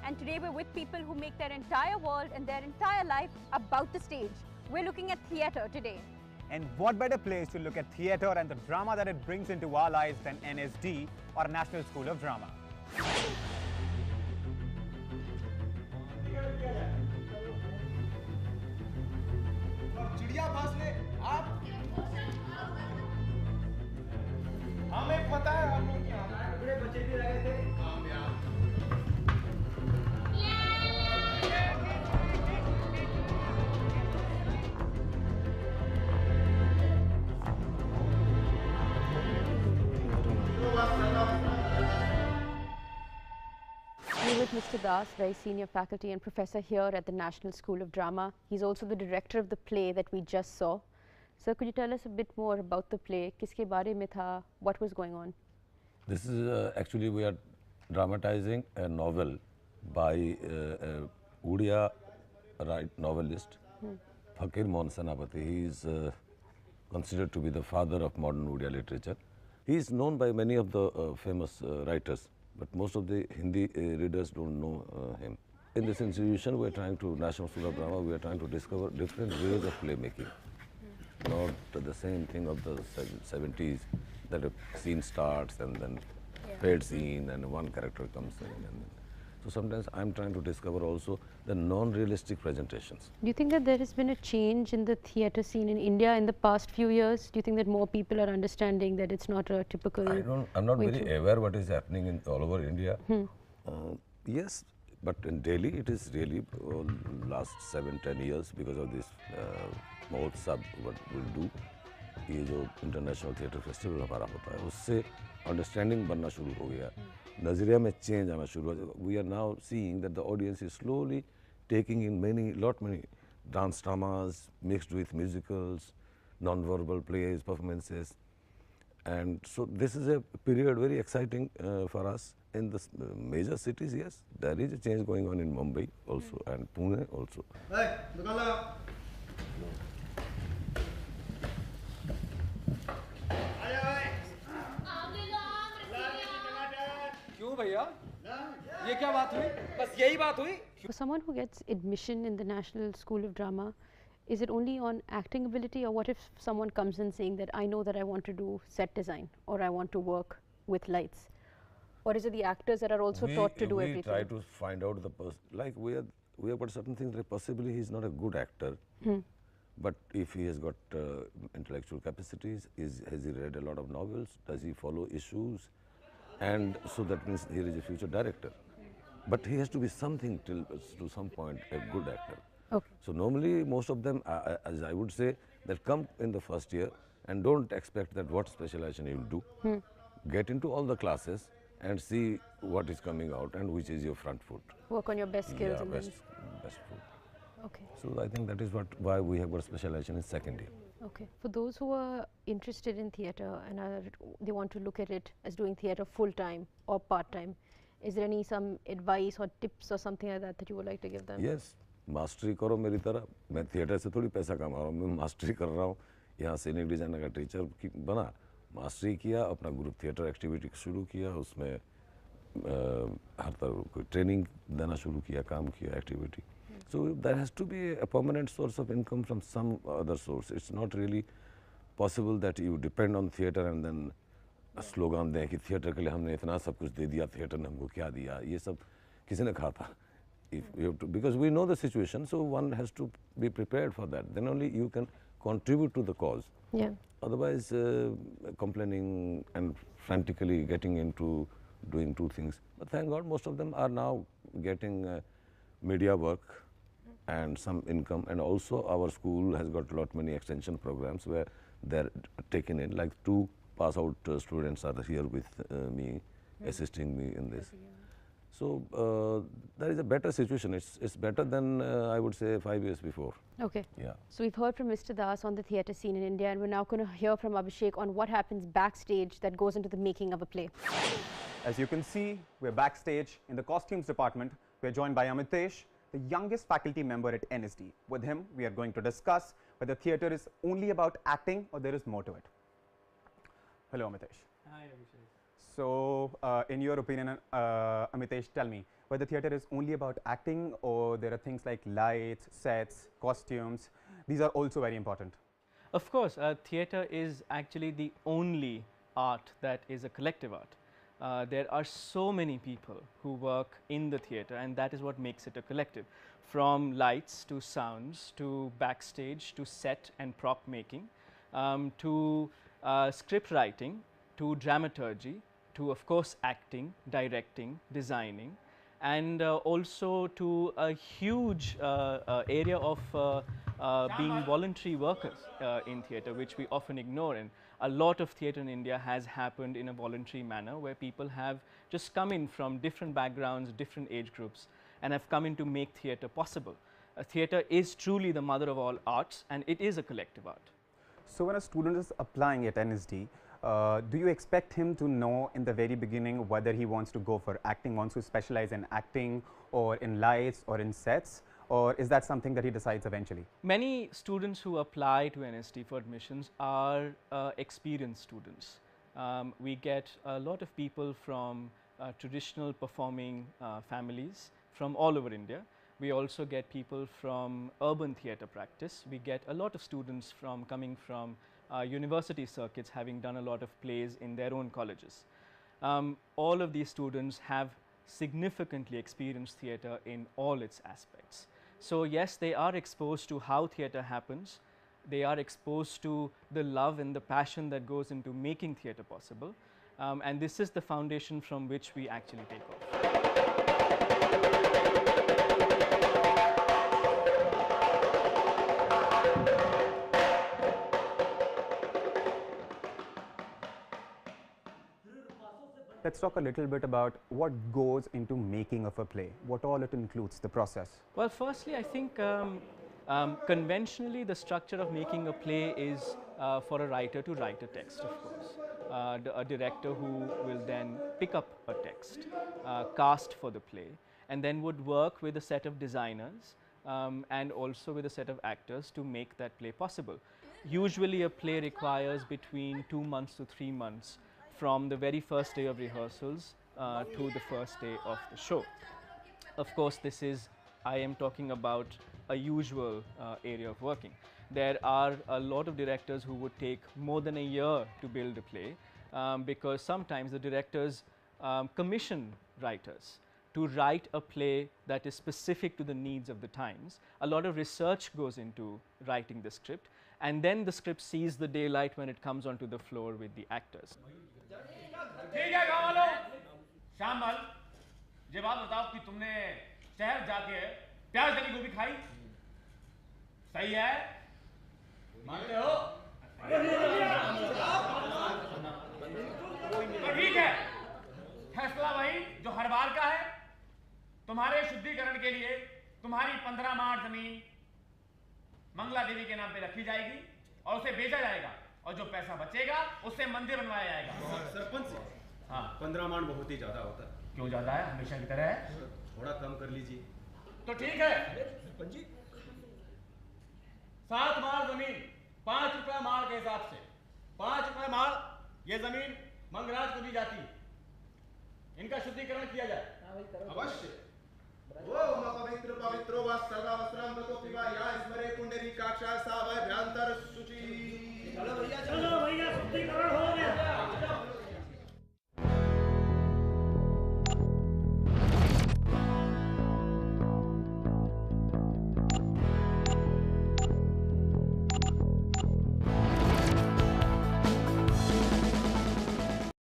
And today we're with people who make their entire world and their entire life about the stage. We're looking at theatre today. And what better place to look at theatre and the drama that it brings into our lives than NSD, or National School of Drama. हमें पता है हम लोग क्या बड़े बच्चे भी लगे थे हम यार We're with Mr. Das, very senior faculty and professor here at the National School of Drama. He's also the director of the play that we just saw. Sir, could you tell us a bit more about the play? Kiske baare mein tha? What was going on? This is actually we are dramatizing a novel by a Odia novelist, Fakir Mohan Senapati. He is considered to be the father of modern Odia literature. He is known by many of the famous writers, but most of the Hindi readers don't know him. In this institution, we are trying to, National School of Drama, we are trying to discover different ways of playmaking. Not the same thing of the 70s, that a scene starts and then fade scene and one character comes in. And so sometimes I'm trying to discover also the non-realistic presentations. Do you think that there has been a change in the theatre scene in India in the past few years? Do you think that more people are understanding that it's not a typical I'm not very aware what is happening in all over India. Yes, but in Delhi it is really last 7-10 years because of this Mahotsav what we'll do. ये जो international theatre festival हमारा होता है उससे understanding बनना शुरू हो गया नजरिया में चेंज आना शुरू हुआ we are now seeing that the audience is slowly taking in many dance dramas mixed with musicals non-verbal plays performances and so this is a period very exciting for us in the major cities. Yes, there is a change going on in Mumbai also and Pune also. भैया ये क्या बात हुई बस यही बात हुई For someone who gets admission in the National School of Drama, is it only on acting ability, or what if someone comes in saying that I know that I want to do set design or I want to work with lights? Or is it the actors that are also taught to do everything? We try to find out the person, like we have got certain things like possibly he is not a good actor, but if he has got intellectual capacities, has he read a lot of novels, does he follow issues? And so that means he is a future director. But he has to be something till to some point a good actor. Okay. So normally most of them, as I would say, that come in the first year and don't expect that what specialization you will do. Get into all the classes and see what is coming out and which is your front foot. Work on your best skills. Yeah, and best foot. Okay. So I think that is why we have got specialization in second year. Okay. For those who are interested in theatre and they want to look at it as doing theatre full-time or part-time, is there some advice or tips or something like that you would like to give them? Yes. Mastery करो मेरी तरह मैं theatre से थोड़ी पैसा कमा रहा हूँ मैं मास्टरी कर रहा हूँ यहाँ सीनियर डिजाइनर का टीचर बना मास्टरी किया अपना ग्रुप थिएटर एक्टिविटी शुरू किया उसमें हर तरह कोई ट्रेनिंग देना शुरू किया काम किया activity. So there has to be a permanent source of income from some other source. It's not really possible that you depend on theatre and then a slogan दें कि theatre के लिए हमने इतना सब कुछ दे दिया theatre ने हमको क्या दिया ये सब किसी ने कहा था. If you have to, because we know the situation, so one has to be prepared for that. Then only you can contribute to the cause. Yeah. Otherwise, complaining and frantically getting into doing two things. But thank God, most of them are now getting media work and some income, and also our school has got many extension programs where they're taken in. Like 2 pass-out students are here with me, assisting me in this. So there is a better situation. It's better than I would say 5 years before. Okay. Yeah. So we've heard from Mr. Das on the theatre scene in India, and we're now going to hear from Abhishek on what happens backstage that goes into the making of a play. As you can see, we're backstage in the costumes department. We're joined by Amitesh, the youngest faculty member at NSD. With him, we are going to discuss whether theatre is only about acting or there is more to it. Hello, Amitesh. Hi, Abhishek. So, in your opinion, Amitesh, tell me, whether theatre is only about acting or there are things like lights, sets, costumes. These are also very important. Of course, theatre is actually the only art that is a collective art. There are so many people who work in the theatre, and that is what makes it a collective. From lights to sounds to backstage to set and prop making, to script writing, to dramaturgy, to of course acting, directing, designing, and also to a huge area of being voluntary workers in theatre, which we often ignore. And a lot of theatre in India has happened in a voluntary manner, where people have just come in from different backgrounds, different age groups, and have come in to make theatre possible. Theatre is truly the mother of all arts, and it is a collective art. So when a student is applying at NSD, do you expect him to know in the very beginning whether he wants to go for acting, wants to specialize in acting or in lights or in sets, or is that something that he decides eventually? Many students who apply to NSD for admissions are experienced students. We get a lot of people from traditional performing families from all over India. We also get people from urban theatre practice. We get a lot of students coming from university circuits, having done a lot of plays in their own colleges. All of these students have significantly experienced theatre in all its aspects. So yes, they are exposed to how theatre happens. They are exposed to the love and the passion that goes into making theatre possible. And this is the foundation from which we actually take off. Let's talk a little bit about what goes into making of a play, what all it includes, the process. Well, firstly, I think conventionally the structure of making a play is for a writer to write a text, of course. A director who will then pick up a text, cast for the play, and then would work with a set of designers and also with a set of actors to make that play possible. Usually a play requires between 2 months to 3 months from the very first day of rehearsals to the first day of the show. Of course, I am talking about a usual area of working. There are a lot of directors who would take more than a year to build a play because sometimes the directors commission writers to write a play that is specific to the needs of the times. A lot of research goes into writing the script, and then the script sees the daylight when it comes onto the floor with the actors. ठीक है गाँव वालों, शामल, ये बात बताओ कि तुमने शहर जाके प्याज दली गोभी खाई? सही है? मानते हो? तो ठीक है, फैसला वही जो हर बार का है। तुम्हारे शुद्धिकरण के लिए तुम्हारी 15 मार जमीन मंगला देवी के नाम पे रखी जाएगी और उसे बेचा जाएगा, और जो पैसा बचेगा उससे मंदिर बनवाया जाएगा। सरपंच, हाँ, 15 मान बहुत ही ज्यादा होता है। क्यों ज्यादा है? हमेशा की तरह है। थोड़ा कम कर लीजिए। तो ठीक है, 7 माल जमीन 5 रुपए माल के हिसाब से 5 रुपए माल ये जमीन मंगराज को दी जाती है। इनका शुद्धिकरण किया जाए। अवश्य। वो पवित्र पवित्रो वा सर्वा वस्त्रम गतो पिबा या स्मरे पुंडरीकाक्षा सावभ्यांतर